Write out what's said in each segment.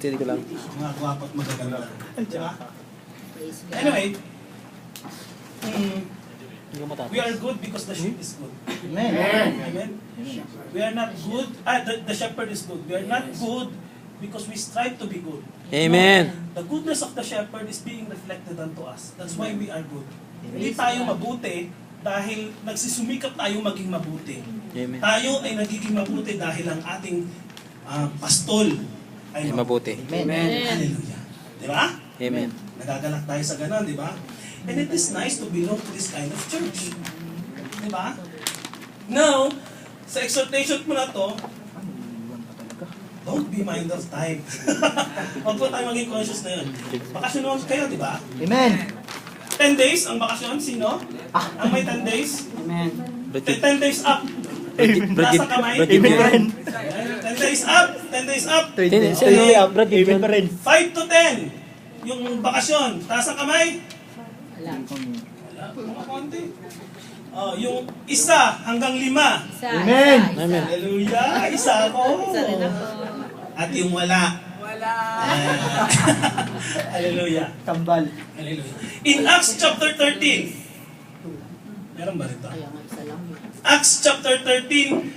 Steady ko lang. Mga gwapo at magaganda. Diba? Anyway, we are good because the sheep is good. Amen. Amen. We are not good. The shepherd is good. We are not good because we strive to be good. Amen. The goodness of the shepherd is being reflected unto us. That's why we are good. Hindi tayo mabuti dahil nagsusumikap tayo maging mabuti. Amen. Tayo ay nagiging mabuti dahil ang ating pastol ay Mabuti. Amen. Hallelujah. Di ba? Amen. Nagagalak tayo sa ganon, di ba? And it is nice to belong to this kind of church. Di ba? Now, sa exhortation mo na to, don't be mind of time. Huwag po tayo maging conscious na yun. Bakasyon naman kayo, di ba? Amen. 10 days ang bakasyon. Sino? Ang may 10 days? Amen. 10 days up. Nasa kamay. Amen pa rin. 10 days up. 10 days up. Amen pa rin. 5 to 10. Yung bakasyon. Taas ang kamay. Wala, mga konti. Oh, yung 1 hanggang 5. Amen. Amen. Hallelujah. Isa ako. Isa rin ako. At yung wala. Hallelujah. Kambal. Hallelujah. In Acts chapter 13. Meron ba rito? Acts chapter 13,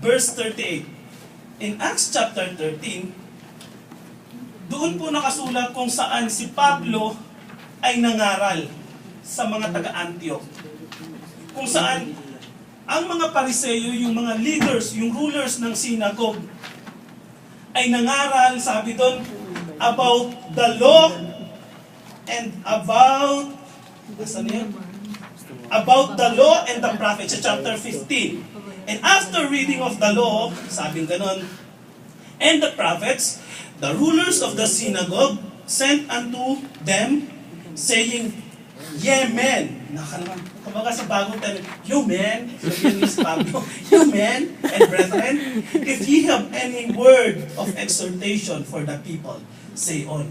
verse 38. In Acts chapter 13, doon po nakasulat kung saan si Pablo ay nangaral sa mga taga-Antioch. Kung saan ang mga Pariseyo, yung mga leaders, yung rulers ng synagogue, ay nangaral, sabi doon, about the law and about, saan yan? About the law and the prophets, sa chapter 15. And after reading of the law, sabing ganon, and the prophets, the rulers of the synagogue sent unto them, saying, "Ye men," nakalaman, kumbaga sa bagong tayo, "You men," sabihin ni Pablo, "You men and brethren, if ye have any word of exhortation for the people, say on."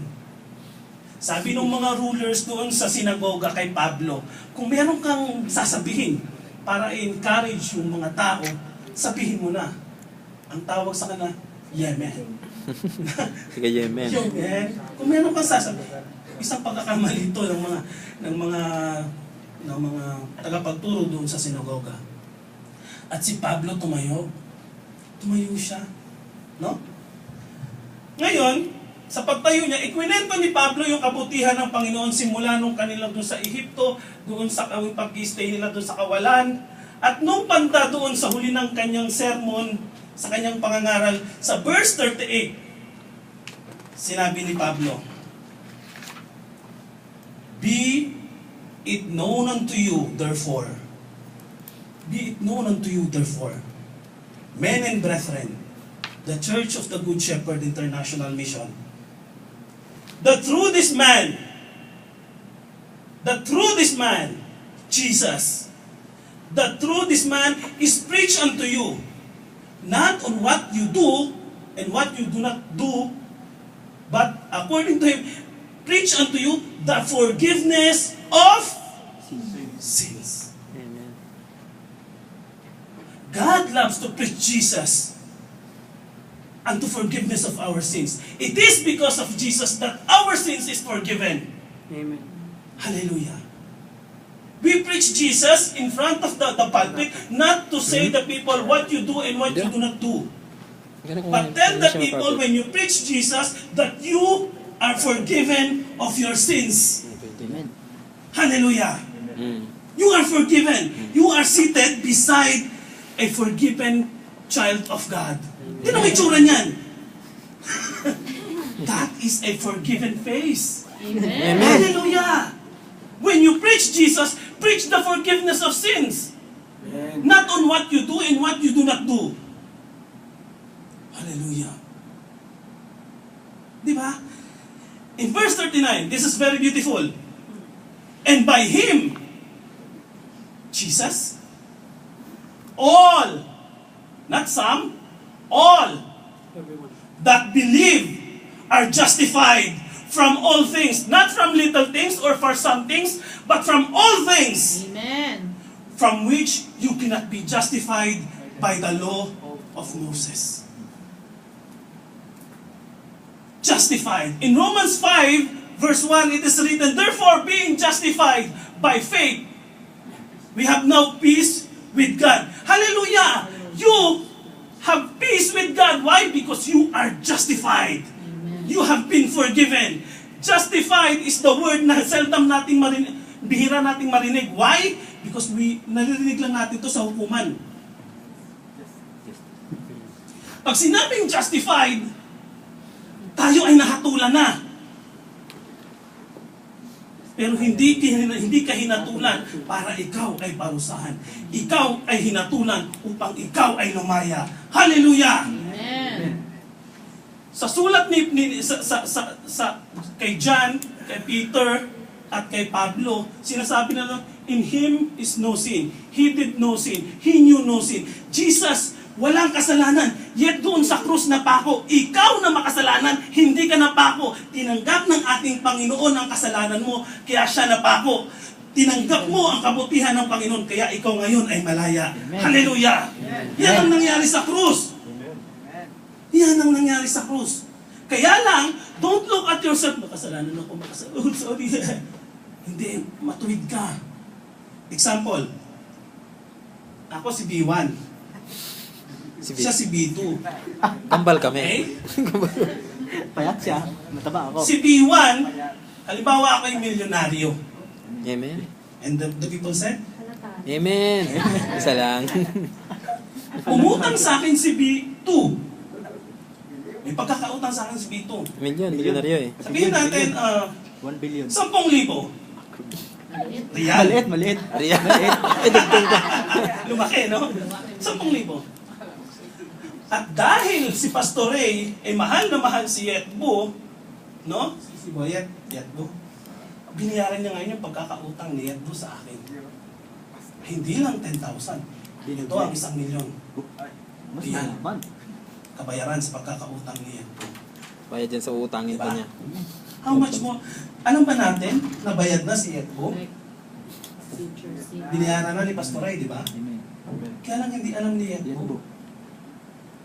Sabi ng mga rulers doon sa sinagoga kay Pablo, kung meron kang sasabihin para i-encourage yung mga tao, sabihin mo na. Ang tawag sa kanila, Yemen. Sige, Amen. Yemen. Kung meron kang sasabihin, isang pagkakamali ito ng mga tagapagturo doon sa sinagoga. At si Pablo tumayo. Tumayo siya. No? Ngayon, sa pagtayo niya, ikwinento ni Pablo yung kabutihan ng Panginoon simula nung kanilang doon sa Ehipto, doon sa pag-stay nila doon sa kawalan, at nung panta doon sa huli ng kanyang sermon, sa kanyang pangangaral, sa verse 38, sinabi ni Pablo, "Be it known unto you, therefore, be it known unto you, therefore, men and brethren, the Church of the Good Shepherd International Mission, that through this man, Jesus, that through this man is preached unto you, not on what you do and what you do not do, but according to him, preach unto you the forgiveness of sins." Amen. God loves to preach Jesus and to forgiveness of our sins. It is because of Jesus that our sins is forgiven. Amen. Hallelujah. We preach Jesus in front of the pulpit, not to say the people what you do and what you do not do. But tell the people when you preach Jesus that you are forgiven of your sins. Amen. Hallelujah. Mm. You are forgiven. You are seated beside a forgiven child of God. Hindi na may tsura niyan. That is a forgiven face. Amen. Hallelujah. When you preach Jesus, preach the forgiveness of sins. Not on what you do and what you do not do. Hallelujah. Di ba? In verse 39, this is very beautiful. And by Him, Jesus, all, not some, all that believe are justified from all things, not from little things or for some things, but from all things, Amen. from which you cannot be justified by the law of Moses. justified. In Romans 5, verse 1, it is written, therefore, being justified by faith, we have now peace with God. Hallelujah! You have peace with God. Why? Because you are justified. You have been forgiven. Justified is the word na seldom nating marinig, bihira nating marinig. Why? Because naririnig lang natin to sa hukuman. Pag sinabing justified, tayo ay nahatulan na. Pero hindi ka hinatulan para ikaw ay parusahan. Ikaw ay hinatulan upang ikaw ay lumaya. Hallelujah! Amen. Sa sulat kay John, kay Peter, at kay Pablo, sinasabi na in Him is no sin. He did no sin. He knew no sin. Jesus, walang kasalanan. Yet doon sa krus na pako, ikaw na makasalanan, hindi ka napako. Tinanggap ng ating Panginoon ang kasalanan mo, kaya siya napako. Tinanggap mo ang kabutihan ng Panginoon, kaya ikaw ngayon ay malaya. Amen. Hallelujah! Yan ang nangyari sa krus. Yan ang nangyari sa krus. Kaya lang, don't look at yourself, makasalanan ako, makasalanan. Sorry. Hindi, matuwid ka. Example, ako si B1. Siya si B2. Kambal kami. Okay? Payat siya. Mataba ako. Si B1, halimbawa ako yung milyonaryo. Amen. And the people said, Amen. Isa lang. umutang sa akin si B2. May pagkakautang sa akin si B2. Milyonaryo eh. Sabihin natin, 1 billion. 10,000. Real. Maliit, maliit. Riya. Idugtong ka. Lumaki, no? 10,000. At dahil si Pastor Ray ay mahal na mahal si Yetbo, no? Si Boyet, Yetbo. Binayaran niya ngayon yung pagkakautang ni Yetbo sa akin. Hindi lang 10,000. Ito ang 1 milyon. Mas Yan. naman. Kabayaran sa pagkakautang ni Yetbo. Bayad dyan sa utangin pa niya. How much mo? Alam ba natin, nabayad na si Yetbo? Binayaran na ni Pastor Ray, di ba? Amen. Kaya lang hindi alam ni Yan Yetbo. po.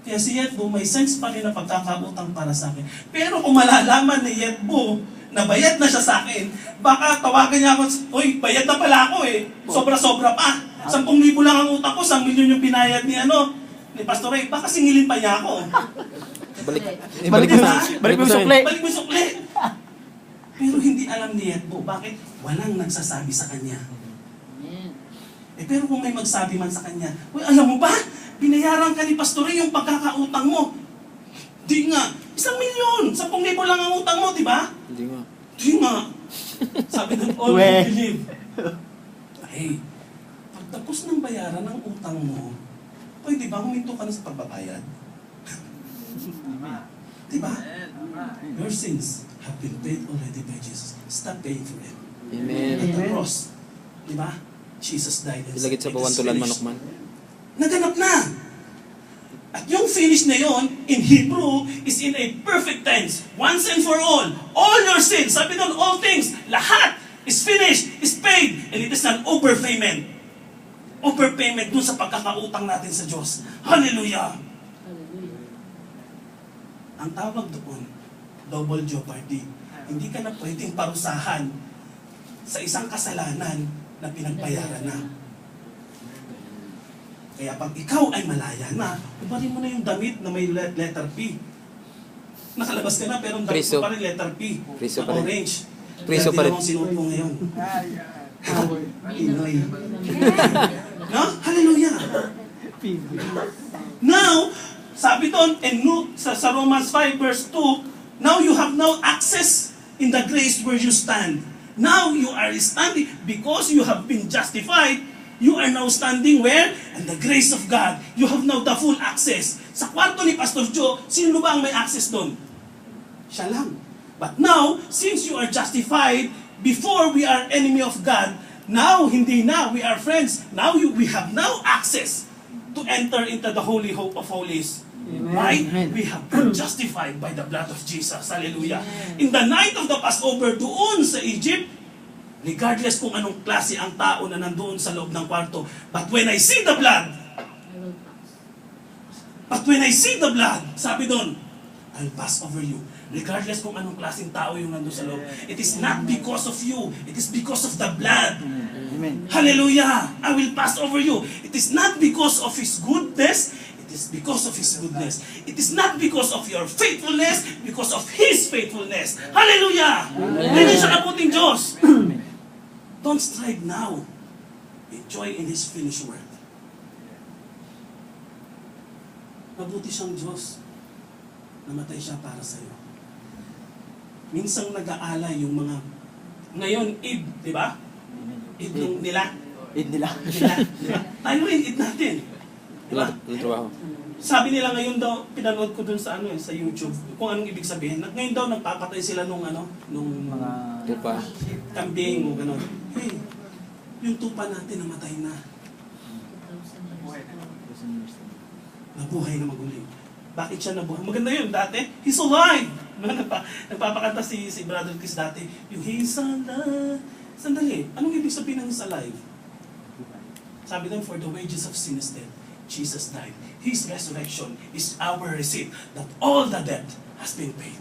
Kaya si Yetbo may sense pa rin na pagkakautang para sa akin. Pero kung malalaman ni Yetbo na bayad na siya sa akin, baka tawagan niya ako, uy, bayad na pala ako eh. Sobra-sobra pa. 10,000 lang ang utang ko, 1 milyon yung binayad ni Pastor Ray. Baka singilin pa niya ako. Balik. Balik mo sa sukli. Balik mo yung sukli. Pero hindi alam ni Yetbo. Bakit? Walang nagsasabi sa kanya. Pero kung may magsabi man sa kanya, uy, alam mo ba? Binayaran ka ni Pastor Ray yung pagkakautang mo. Di nga. 1 milyon. 10,000 lang ang utang mo, di ba? Hindi nga. Di nga. Sabi ng all We. you believe. Hey, pagtapos ng bayaran ng utang mo, pwede ba huminto ka na sa pagbabayad? Di ba? Your sins have been paid already by Jesus. Stop paying for it. Amen. At the cross, di ba? Jesus died and Ilagit sa said, "It is pawantulan finished." manok man. Naganap na. At yung finish na yon in Hebrew is in a perfect tense. Once and for all. All your sins. Sabi doon, all things. Lahat is finished, is paid. And it is an overpayment. Overpayment dun sa pagkakautang natin sa Diyos. Hallelujah! Ang tawag doon, double jeopardy. Hindi ka na pwedeng parusahan sa isang kasalanan na pinagbayaran na. Kaya pag ikaw ay malaya na, ubarin mo na yung damit na may letter P. Nakalabas ka na pero ang damit Priso. mo pa rin letter P. Priso na pa rin. orange. Priso pa rin. Ang sinuot mo ngayon. Pinoy. No? Hallelujah. Now, sabi doon, sa Romans 5 verse 2, now you have now access in the grace where you stand. Now you are standing because you have been justified. You are now standing where? In the grace of God. You have now the full access. Sa kwarto ni Pastor Joe, sino ba ang may access doon? Siya lang. But now, since you are justified, before we are enemy of God, now, hindi na, we are friends. Now, we have now access to enter into the holy hope of holies. Right? We have been justified by the blood of Jesus. Hallelujah. In the night of the Passover, doon sa Egypt, regardless kung anong klase ang tao na nandoon sa loob ng kwarto, but when I see the blood, sabi doon, I I'll pass over you. Regardless kung anong klaseng tao yung nandun sa loob. It is not because of you. It is because of the blood. Amen. Hallelujah! I will pass over you. It is not because of His goodness. It is because of His goodness. It is not because of your faithfulness, because of His faithfulness. Hallelujah! Hindi siya kaputing Diyos. Don't strive now. Enjoy in His finished work. Mabuti siyang Diyos. Namatay siya para sa iyo. Minsang nag-aalay yung mga... Ngayon, Eid, di ba? Eid nung nila. Eid nila. Nila. Tayo rin, Eid natin. Di ba? Yung trabaho. Sabi nila ngayon daw, pinanood ko dun sa sa YouTube, kung anong ibig sabihin. Ngayon daw, nagpapatay sila nung Mga... Tupa. kambing o gano'n. Hey, yung tupa natin namatay na. Nabuhay na maguling. Bakit siya nabuhay? Maganda yun dati. He's alive! Nagpapakanta si Brother Chris dati. Yung He's alive. Sandali, anong ibig sabihin ng He's alive? Sabi doon, for the wages of sin is death. Jesus died. His resurrection is our receipt that all the debt has been paid.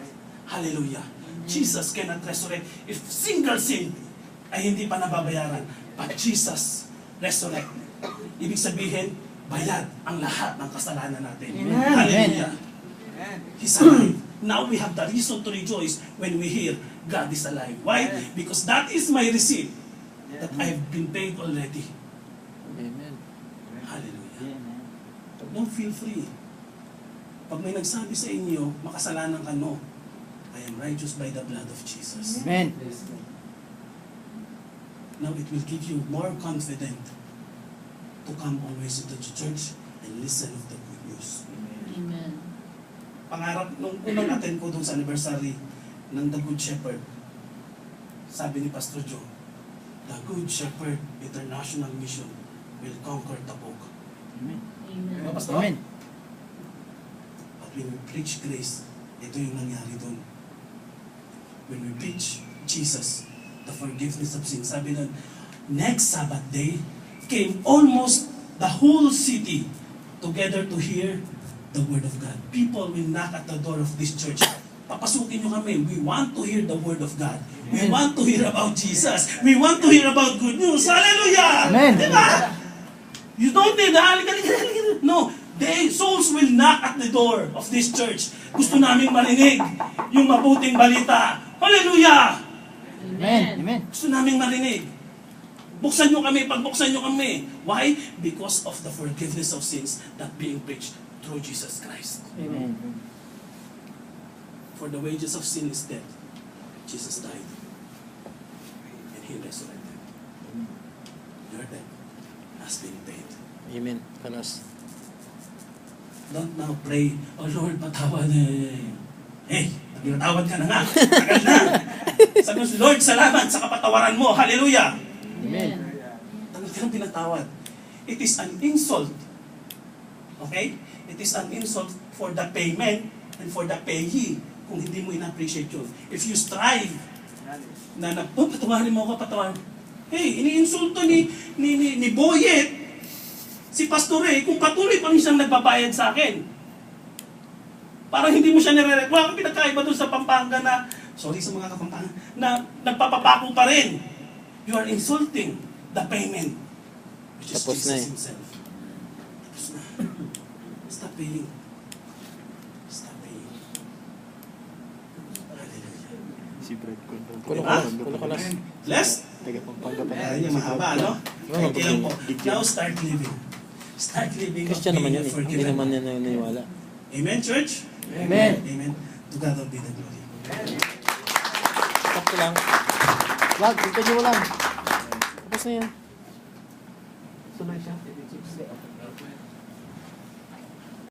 Hallelujah. Jesus cannot resurrect if single sin ay hindi pa nababayaran. But Jesus resurrect. Ibig sabihin, bayad ang lahat ng kasalanan natin. Amen. Hallelujah. He's alive. Now we have the reason to rejoice when we hear God is alive. Why? Because that is my receipt that I have been paid already. Amen. Hallelujah. Don't feel free. Pag may nagsabi sa inyo, makasalanan ka, no. I am righteous by the blood of Jesus. Amen. Now it will give you more confident to come always to the church and listen of the good news. Amen. Pangarap, nung unang attend ko dun sa anniversary ng The Good Shepherd, sabi ni Pastor Joe, The Good Shepherd International Mission will conquer Tabuk. Amen. Diba, Amen. Pastor? Amen. But when we preach grace, ito yung nangyari dun. When we preach Jesus, the forgiveness of sin, sabi nun, next Sabbath day, came almost the whole city together to hear the Word of God. People will knock at the door of this church. Papasukin nyo kami. We want to hear the Word of God. We want to hear about Jesus. We want to hear about good news. Hallelujah! Amen. Diba? You don't need the No. Souls will knock at the door of this church. Gusto naming marinig yung mabuting balita. Hallelujah! Amen. Amen. Gusto naming marinig. Buksan nyo kami, pagbuksan nyo kami. Why? Because of the forgiveness of sins that being preached through Jesus Christ. Amen. For the wages of sin is death. Jesus died. And He resurrected. Your debt has been paid. Amen. Kalas. Don't now pray, oh Lord, patawad. Hey, pinatawad ka na nga. Tagal na. Sabi mo, Lord, salamat sa kapatawaran mo. Hallelujah. Amen. Tagal ka ng pinatawad. It is an insult. Okay? It is an insult for the payment and for the payee kung hindi mo in-appreciate yun. If you strive na patawarin mo ako, patawarin. Hey, iniinsulto ni Boyet si Pastor kung patuloy pa rin siyang nagbabayad sa akin. Parang hindi mo siya nire-record. Wala kang pinagkaiba doon sa Pampanga na, sorry sa mga Kapampanga, na nagpapapako pa rin. You are insulting the payment, which is Tapos na Jesus Himself. Tapos na. Stop paying. Stop paying. Hallelujah. Si Brad Kundo. Kulo Diba? kalas. Blessed? Taga Pampanga pa. Ayan yung mahaba, no? Diba, Kaya po. Now start living. Start living of Christian naman being yan eh. Hindi forgiven. naman yan naniniwala. Amen, church? Amen. Amen. To God will be the glory. Sakto lang. Wag, continue mo lang. Tapos na yan. Sunod siya.